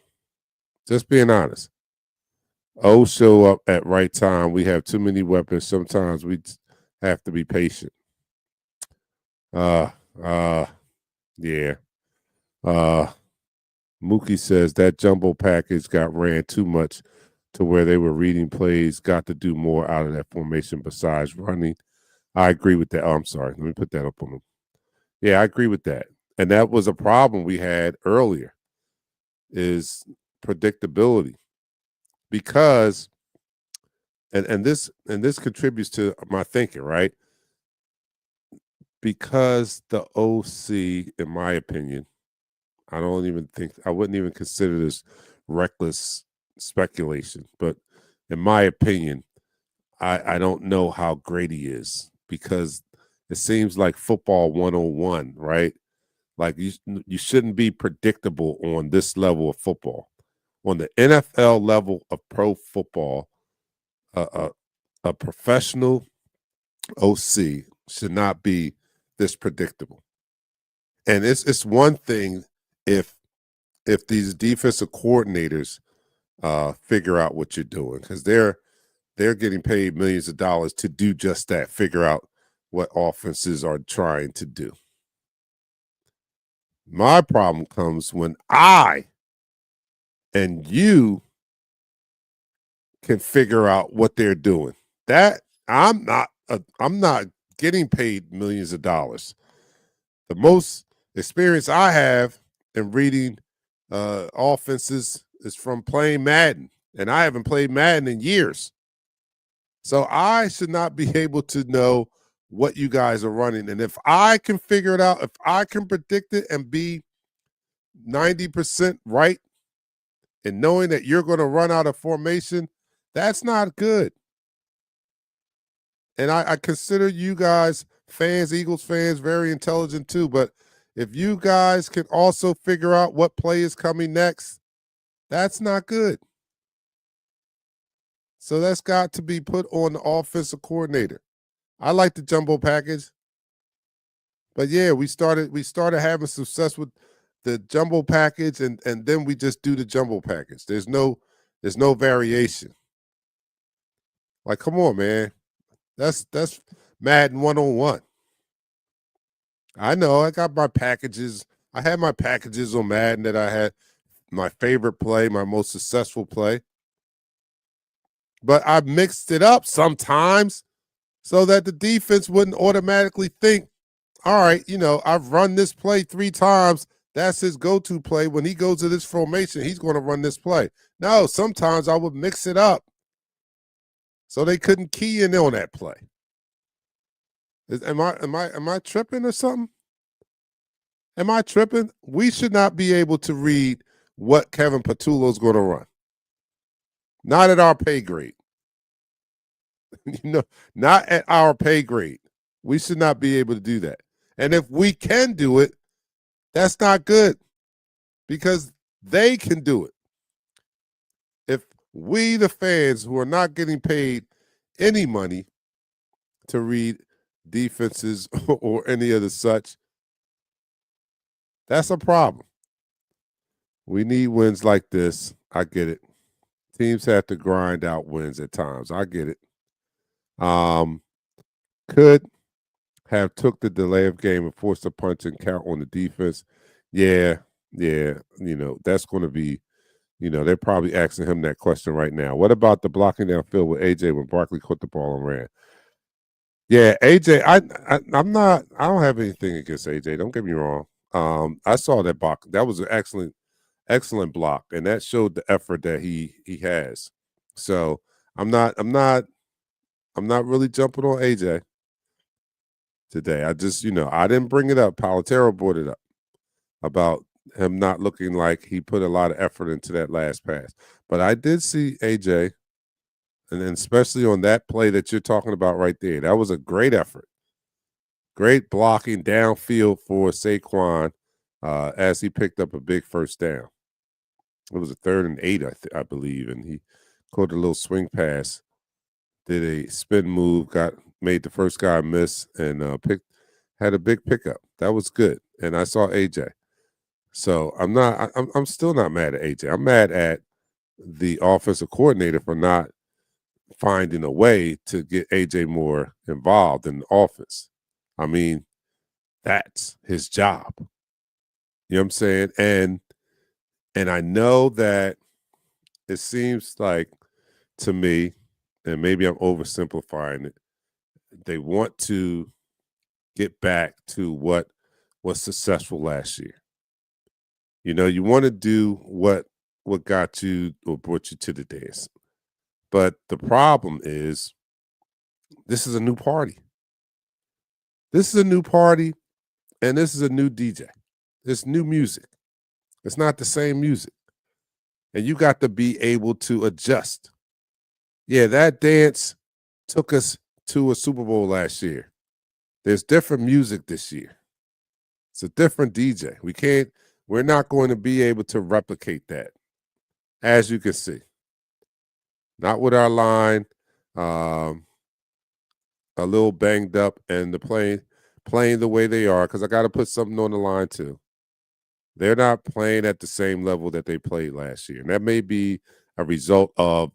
Just being honest. Show up at right time. We have too many weapons. Sometimes we have to be patient. Yeah. Mookie says that jumbo package got ran too much to where they were reading plays, got to do more out of that formation besides running. I agree with that. Oh, I'm sorry. Let me put that up on them. Yeah, I agree with that. And that was a problem we had earlier is predictability. Because and this contributes to my thinking, right? Because the OC, in my opinion, I wouldn't even consider this reckless speculation, but in my opinion, I don't know how great he is because it seems like football 101, right? Like you shouldn't be predictable on this level of football. On the NFL level of pro football, a professional OC should not be this predictable. And it's one thing if these defensive coordinators figure out what you're doing because they're getting paid millions of dollars to do just that, figure out what offenses are trying to do. My problem comes when I and you can figure out what they're doing. That I'm not getting paid millions of dollars. The most experience I have in reading offenses is from playing Madden, and I haven't played Madden in years. So I should not be able to know what you guys are running. And if I can figure it out, if I can predict it and be 90% right and knowing that you're going to run out of formation, that's not good. And I consider you guys, fans, Eagles fans, very intelligent too. But if you guys can also figure out what play is coming next, that's not good. So that's got to be put on the offensive coordinator. I like the jumbo package. But yeah, we started having success with the jumbo package, and then we just do the jumbo package. There's no variation. Like, come on, man. That's Madden 101. I know I got my packages. I had my packages on Madden that I had my favorite play, my most successful play. But I mixed it up sometimes so that the defense wouldn't automatically think, all right, I've run this play 3 times. That's his go-to play. When he goes to this formation, he's going to run this play. No, sometimes I would mix it up so they couldn't key in on that play. Am I tripping or something? Am I tripping? We should not be able to read what Kevin Patullo's going to run. Not at our pay grade. Not at our pay grade. We should not be able to do that. And if we can do it, that's not good because they can do it. If we, the fans who are not getting paid any money to read defenses or any of the such, that's a problem. We need wins like this. I get it. Teams have to grind out wins at times. I get it. Could have took the delay of game and forced a punch and count on the defense. Yeah. That's going to be, they're probably asking him that question right now. What about the blocking downfield with AJ when Barkley caught the ball and ran? Yeah, AJ, I don't have anything against AJ. Don't get me wrong. I saw that block. That was an excellent block, and that showed the effort that he has. So I'm not really jumping on AJ today. I just, I didn't bring it up. Palatero brought it up about him not looking like he put a lot of effort into that last pass. But I did see AJ, and then especially on that play that you're talking about right there, that was a great effort. Great blocking downfield for Saquon as he picked up a big first down. It was a 3rd and 8, I believe, and he caught a little swing pass, did a spin move, made the first guy miss, and had a big pickup. That was good. And I saw AJ. So I'm still not mad at AJ. I'm mad at the offensive coordinator for not finding a way to get AJ more involved in the offense. I mean, that's his job. You know what I'm saying? And I know that it seems like to me, and maybe I'm oversimplifying it, they want to get back to what was successful last year. You know, you want to do what got you or brought you to the dance. But the problem is this is a new party. This is a new party, and this is a new DJ. It's new music. It's not the same music. And you got to be able to adjust. Yeah, that dance took us to a Super Bowl last year. There's different music this year. It's a different DJ. We're not going to be able to replicate that, as you can see. Not with our line, a little banged up, and the playing the way they are, because I got to put something on the line too. They're not playing at the same level that they played last year. And that may be a result of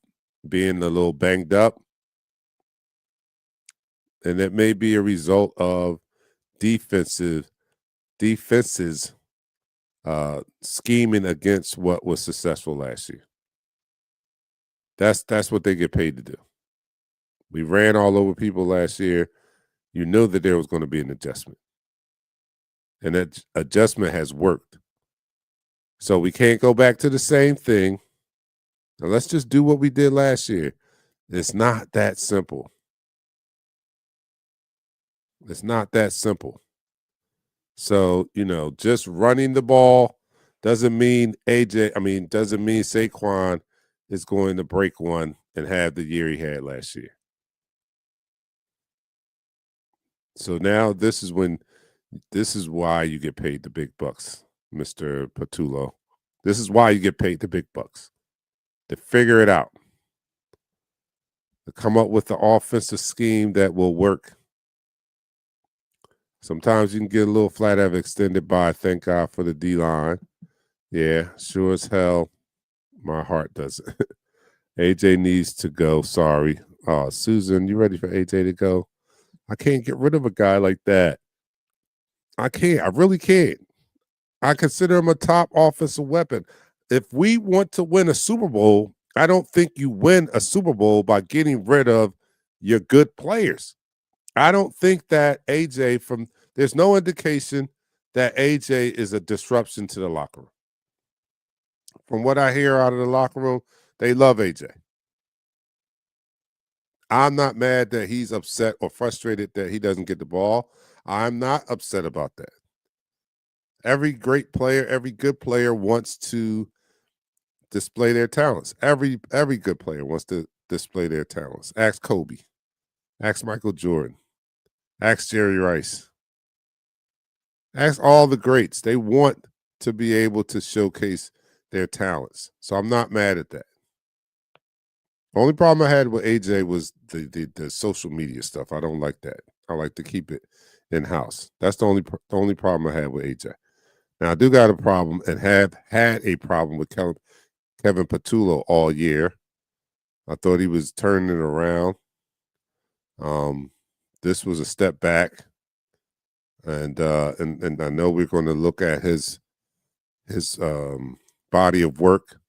being a little banged up. And it may be a result of defenses scheming against what was successful last year. That's what they get paid to do. We ran all over people last year. You know that there was going to be an adjustment. And that adjustment has worked. So we can't go back to the same thing. Now let's just do what we did last year. It's not that simple. It's not that simple. So, just running the ball doesn't mean Saquon is going to break one and have the year he had last year. So now this is why you get paid the big bucks, Mr. Patullo. This is why you get paid the big bucks. To figure it out. To come up with the offensive scheme that will work. Sometimes you can get a little flat out extended by. Thank God for the D-line. Yeah, sure as hell. My heart doesn't. AJ needs to go. Sorry. Oh, Susan, you ready for AJ to go? I can't get rid of a guy like that. I can't. I really can't. I consider him a top offensive weapon. If we want to win a Super Bowl, I don't think you win a Super Bowl by getting rid of your good players. I don't think that there's no indication that AJ is a disruption to the locker room. From what I hear out of the locker room, they love AJ. I'm not mad that he's upset or frustrated that he doesn't get the ball. I'm not upset about that. Every great player, every good player wants to display their talents. Every good player wants to display their talents. Ask Kobe. Ask Michael Jordan. Ask Jerry Rice. Ask all the greats. They want to be able to showcase their talents. So I'm not mad at that. The only problem I had with AJ was the social media stuff. I don't like that. I like to keep it in-house. That's the only problem I had with AJ. Now, I do got a problem and have had a problem with Kevin Patullo all year. I thought he was turning it around. This was a step back. And I know we're going to look at his body of work,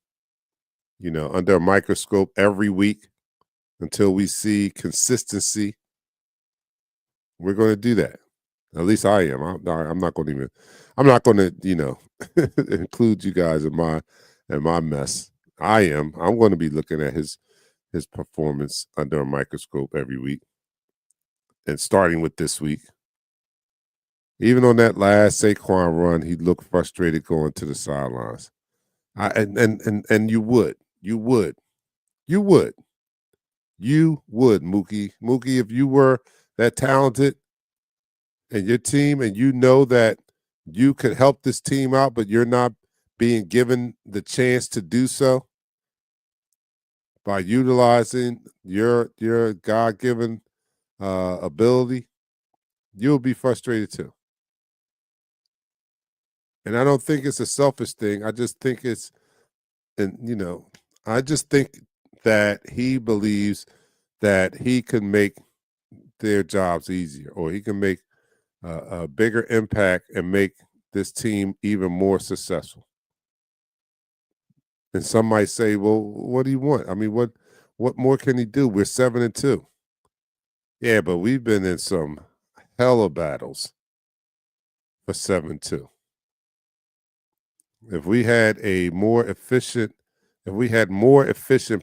under a microscope every week until we see consistency. We're going to do that. At least I am. I'm not going to include you guys in my mess. I'm going to be looking at his performance under a microscope every week, and starting with this week. Even on that last Saquon run, he looked frustrated going to the sidelines. And you would, Mookie. Mookie, if you were that talented, and your team, and you know that you could help this team out, but you're not being given the chance to do so by utilizing your God-given ability, you'll be frustrated too. And I don't think it's a selfish thing. I just think it's, and I just think that he believes that he can make their jobs easier, or he can make a bigger impact and make this team even more successful. And some might say, "Well, what do you want? I mean, what more can he do? We're 7-2." Yeah, but we've been in some hella battles for 7-2. If we had more efficient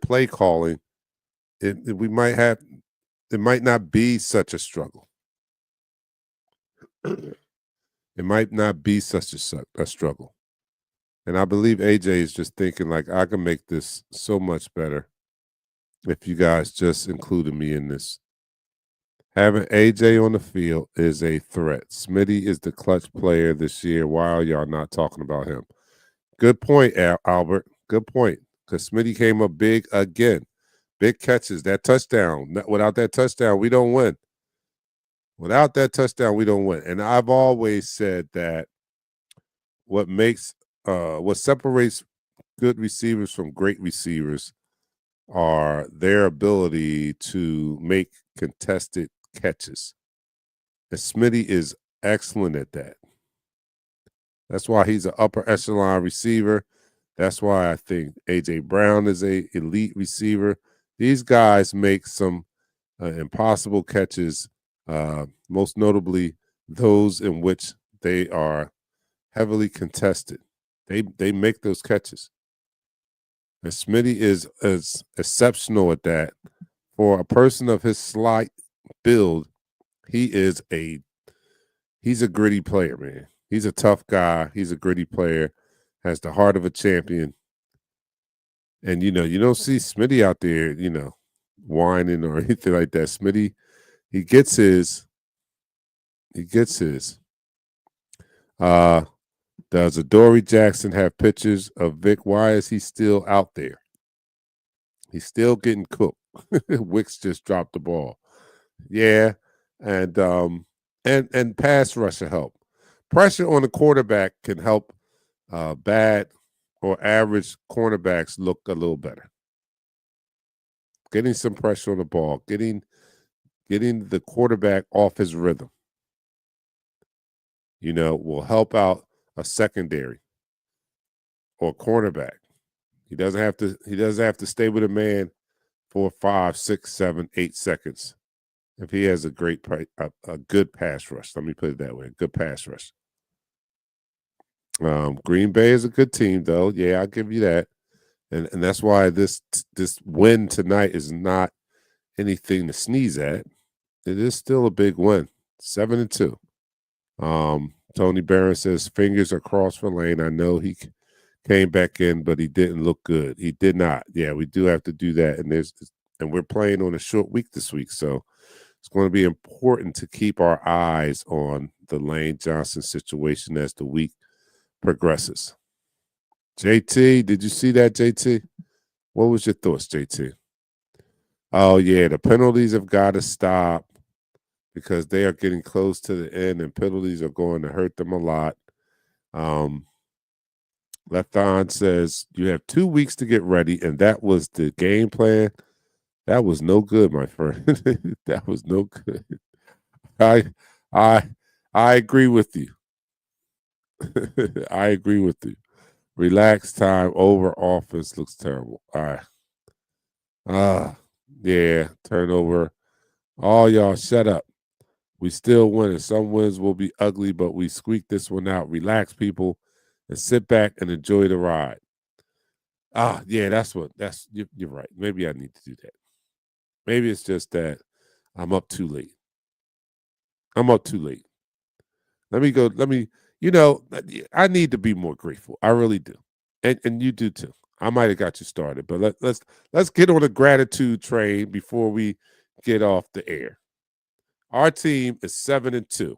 play calling, we might have. It might not be such a struggle. It might not be such a struggle. And I believe AJ is just thinking like, I can make this so much better if you guys just included me in this. Having AJ on the field is a threat. Smitty is the clutch player this year. Why are y'all not talking about him? Good point, Albert. Good point. Because Smitty came up big again. Big catches. That touchdown. Without that touchdown, we don't win. Without that touchdown, we don't win. And I've always said that what separates good receivers from great receivers are their ability to make contested catches. And Smitty is excellent at that. That's why he's an upper echelon receiver. That's why I think A.J. Brown is an elite receiver. These guys make some impossible catches, most notably those in which they are heavily contested. They make those catches. And Smitty is exceptional at that. For a person of his slight build, he's a gritty player, man. He's a tough guy. He's a gritty player, has the heart of a champion. And, you don't see Smitty out there, whining or anything like that. Smitty, he gets his. Does Adoree Jackson have pictures of Vic? Why is he still out there? He's still getting cooked. Wicks just dropped the ball. Yeah. And pass rusher help. Pressure on the quarterback can help bad or average cornerbacks look a little better. Getting some pressure on the ball, getting the quarterback off his rhythm, will help out a secondary or cornerback. He doesn't have to stay with a man for 5, 6, 7, 8 seconds. If he has a good pass rush, let me put it that way, a good pass rush. Green Bay is a good team, though. Yeah, I'll give you that, and that's why this win tonight is not anything to sneeze at. It is still a big win, 7-2. Tony Barron says fingers are crossed for Lane. I know he came back in, but he didn't look good. He did not. Yeah, we do have to do that, and we're playing on a short week this week, so it's going to be important to keep our eyes on the Lane Johnson situation as the week progresses. JT, did you see that, JT? What was your thoughts, JT? Oh, yeah, the penalties have got to stop because they are getting close to the end, and penalties are going to hurt them a lot. Left On says, you have 2 weeks to get ready, and that was the game plan. That was no good, my friend. That was no good. I agree with you. I agree with you. Relax time over offense looks terrible. All right. Yeah, turnover. All y'all shut up. We still winning. Some wins will be ugly, but we squeaked this one out. Relax, people, and sit back and enjoy the ride. Yeah, you're right. Maybe I need to do that. Maybe it's just that I'm up too late. Let me, I need to be more grateful. I really do. And you do too. I might have got you started, but let's get on a gratitude train before we get off the air. Our team is 7-2.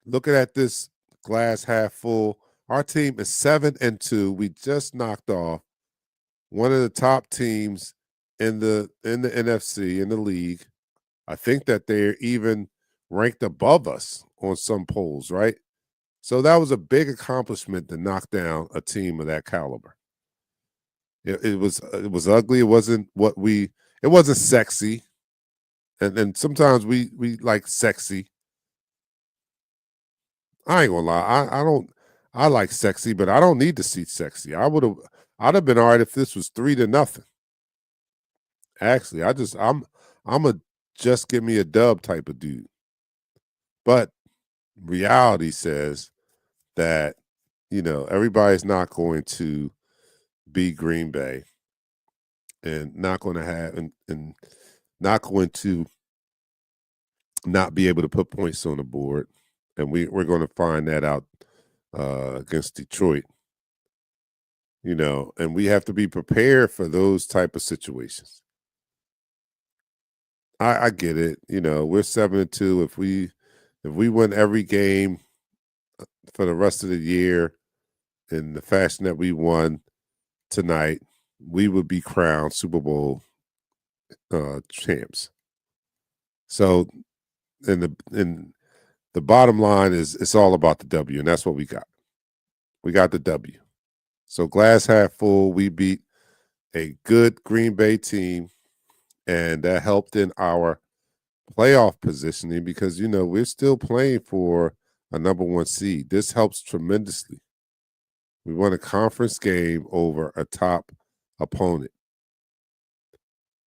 looking at this glass half full, our team is 7-2. We just knocked off one of the top teams in the NFC in the league. I think that they're even ranked above us on some polls, right? So that was a big accomplishment to knock down a team of that caliber. It was ugly. It wasn't what we. It wasn't sexy, and sometimes we like sexy. I ain't gonna lie. I don't. I like sexy, but I don't need to see sexy. I'd have been all right if this was 3-0. Actually, I'm a just give me a dub type of dude. But reality says that everybody's not going to be Green Bay and not going to have and not going to not be able to put points on the board, and we're going to find that out against Detroit. And we have to be prepared for those type of situations. I get it. We're 7-2. If we win every game for the rest of the year in the fashion that we won tonight, we would be crowned Super Bowl champs. So, in the bottom line is it's all about the W, and that's what we got. We got the W. So glass half full. We beat a good Green Bay team, and that helped in our playoff positioning because we're still playing for a number 1 seed. This helps tremendously. We won a conference game over a top opponent,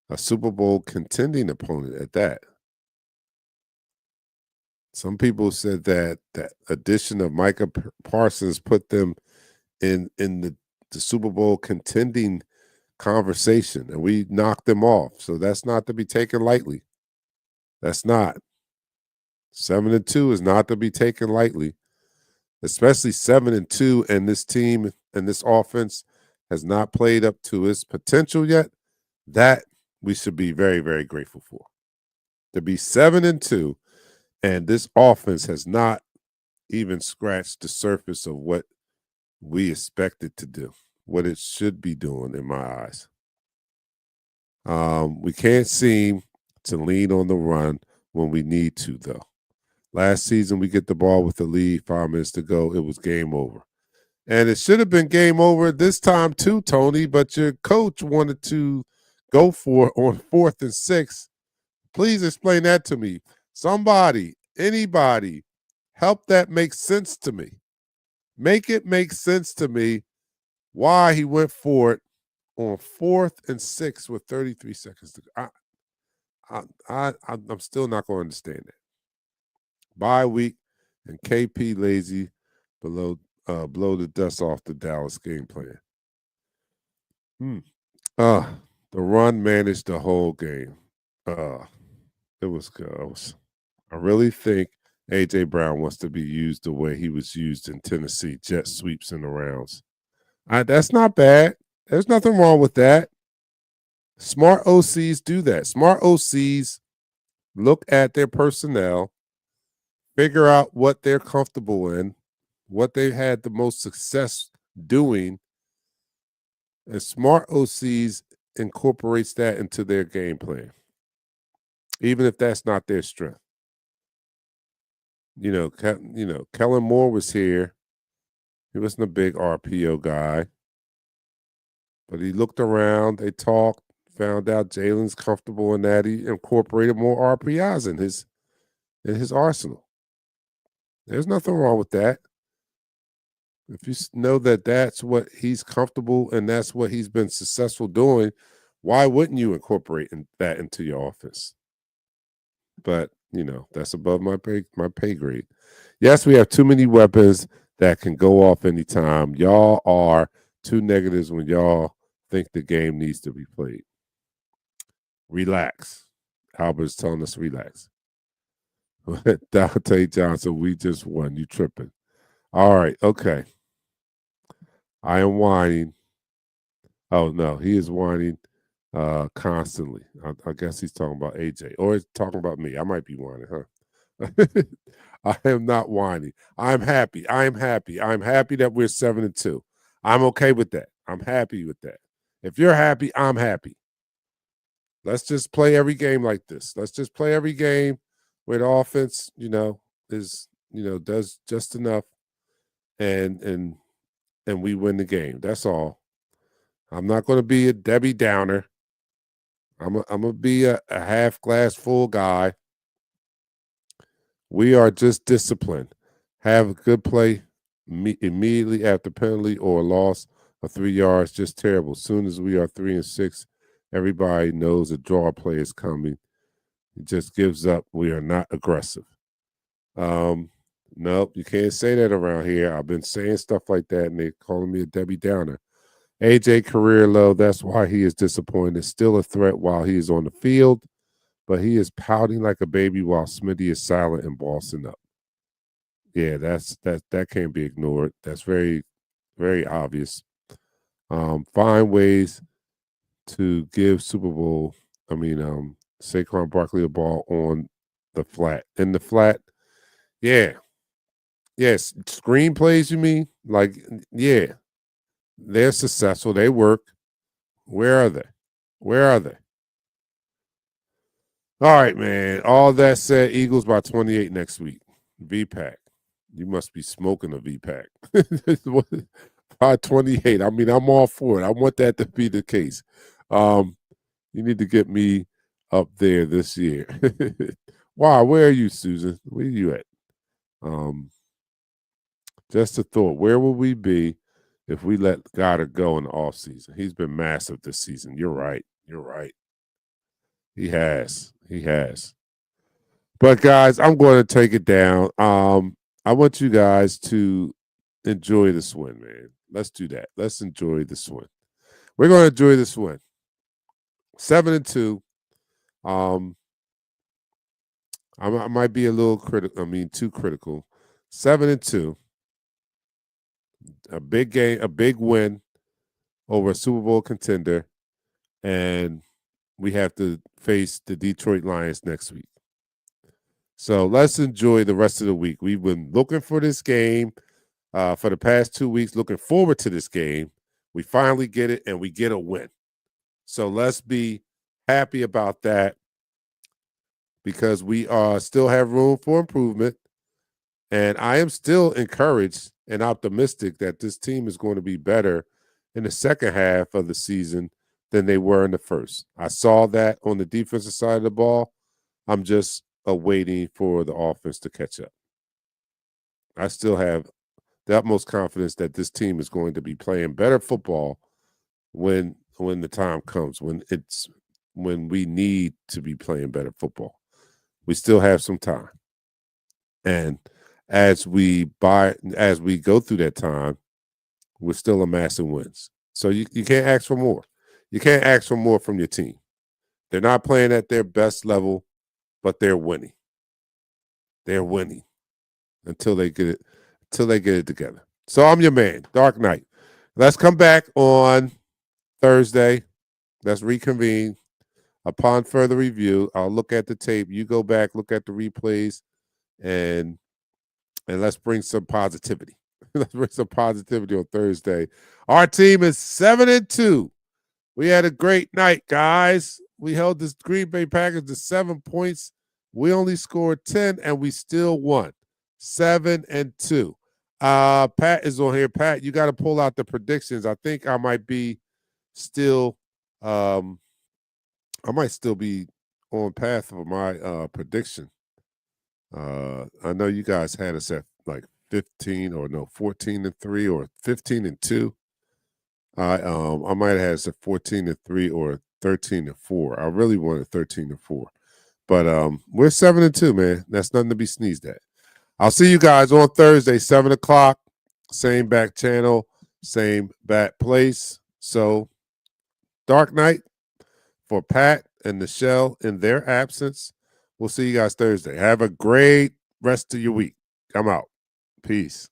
a Super Bowl contending opponent at that. Some people said that addition of Micah Parsons put them in the Super Bowl contending conversation, and we knocked them off. So that's not to be taken lightly. That's not. 7-2 is not to be taken lightly, especially 7-2, and this team and this offense has not played up to its potential yet. That we should be very, very grateful for. To be 7-2, and this offense has not even scratched the surface of what we expect it to do, what it should be doing in my eyes. We can't seem to lean on the run when we need to, though. Last season, we get the ball with the lead, 5 minutes to go. It was game over. And it should have been game over this time too, Tony, but your coach wanted to go for it on 4th and 6. Please explain that to me. Somebody, anybody, help that make sense to me. Make it make sense to me why he went for it on 4th and 6 with 33 seconds to go. I'm still not going to understand that. Bye week and KP lazy blow the dust off the Dallas game plan. The run managed the whole game. It was good. I really think A.J. Brown wants to be used the way he was used in Tennessee, jet sweeps in the rounds. That's not bad. There's nothing wrong with that. Smart OCs do that. Smart OCs look at their personnel, figure out what they're comfortable in, what they've had the most success doing, and smart OCs incorporates that into their game plan, even if that's not their strength. Kellen Moore was here. He wasn't a big RPO guy, but he looked around. They talked, found out Jalen's comfortable in that. He incorporated more RPIs in his arsenal. There's nothing wrong with that. If you know that that's what he's comfortable and that's what he's been successful doing, why wouldn't you incorporate that into your offense? But that's above my pay grade. Yes, we have too many weapons that can go off anytime. Y'all are too negatives when y'all think the game needs to be played. Relax. Albert's telling us relax. Dante Johnson, we just won. You tripping. All right, okay. I am whining. Oh, no, he is whining constantly. I guess he's talking about AJ. Or he's talking about me. I might be whining, huh? I am not whining. I'm happy. I'm happy. I'm happy that we're 7-2. I'm okay with that. I'm happy with that. If you're happy, I'm happy. Let's just play every game like this. Let's just play every game where the offense, does just enough and we win the game. That's all. I'm not going to be a Debbie Downer. I'm going to be a half glass full guy. We are just disciplined. Have a good play immediately after penalty or a loss of 3 yards. Just terrible. As soon as we are 3-6, everybody knows a draw play is coming. It just gives up. We are not aggressive. Nope, you can't say that around here. I've been saying stuff like that, and they're calling me a Debbie Downer. AJ career low. That's why he is disappointed. Still a threat while he is on the field, but he is pouting like a baby while Smitty is silent and bossing up. Yeah, that can't be ignored. That's very, very obvious. Find ways to give Saquon Barkley the ball on the flat. In the flat, yeah. Yes, screenplays, you mean? Like, yeah. They're successful. They work. Where are they? Where are they? All right, man. All that said, Eagles by 28 next week. V-Pack. You must be smoking a V-Pack. By 28. I mean, I'm all for it. I want that to be the case. You need to get me up there this year. Wow, where are you, Susan? Where are you at? Just a thought. Where will we be if we let Goddard go in the offseason? He's been massive this season. You're right. You're right. He has. He has. But, guys, I'm going to take it down. I want you guys to enjoy this win, man. Let's do that. Let's enjoy this win. We're going to enjoy this win. 7-2. I might be a little critical. I mean, too critical. 7-2. A big game, a big win over a Super Bowl contender, and we have to face the Detroit Lions next week. So let's enjoy the rest of the week. We've been looking for this game for the past 2 weeks, looking forward to this game. We finally get it, and we get a win. So let's be happy about that because we still have room for improvement, and I am still encouraged and optimistic that this team is going to be better in the second half of the season than they were in the first. I saw that on the defensive side of the ball. I'm just waiting for the offense to catch up. I still have the utmost confidence that this team is going to be playing better football when the time comes, when we need to be playing better football. We still have some time. And as we go through that time, we're still amassing wins. So you can't ask for more. You can't ask for more from your team. They're not playing at their best level, but they're winning. They're winning until they get it together. So I'm your man, DarkKnight. Let's come back on Thursday. Let's reconvene. Upon further review, I'll look at the tape. You go back, look at the replays, and let's bring some positivity. Let's bring some positivity on Thursday. Our team is 7-2. We had a great night, guys. We held this Green Bay Packers to 7 points. We only scored 10, and we still won. 7-2. Pat is on here. Pat, you got to pull out the predictions. I think I might be still I might still be on path for my prediction. I know you guys had us at like 14-3 or 15-2. I might have had us at 14-3 or 13-4. I really wanted 13-4. But we're 7-2, man. That's nothing to be sneezed at. I'll see you guys on Thursday, 7 o'clock. Same back channel, same back place. So, DarkKnight for Pat and Nichelle in their absence. We'll see you guys Thursday. Have a great rest of your week. I'm out. Peace.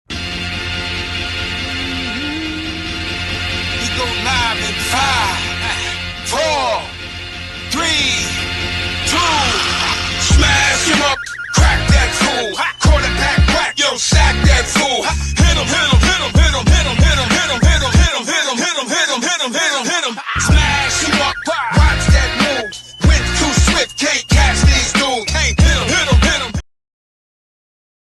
We go live in 5, 4, 3.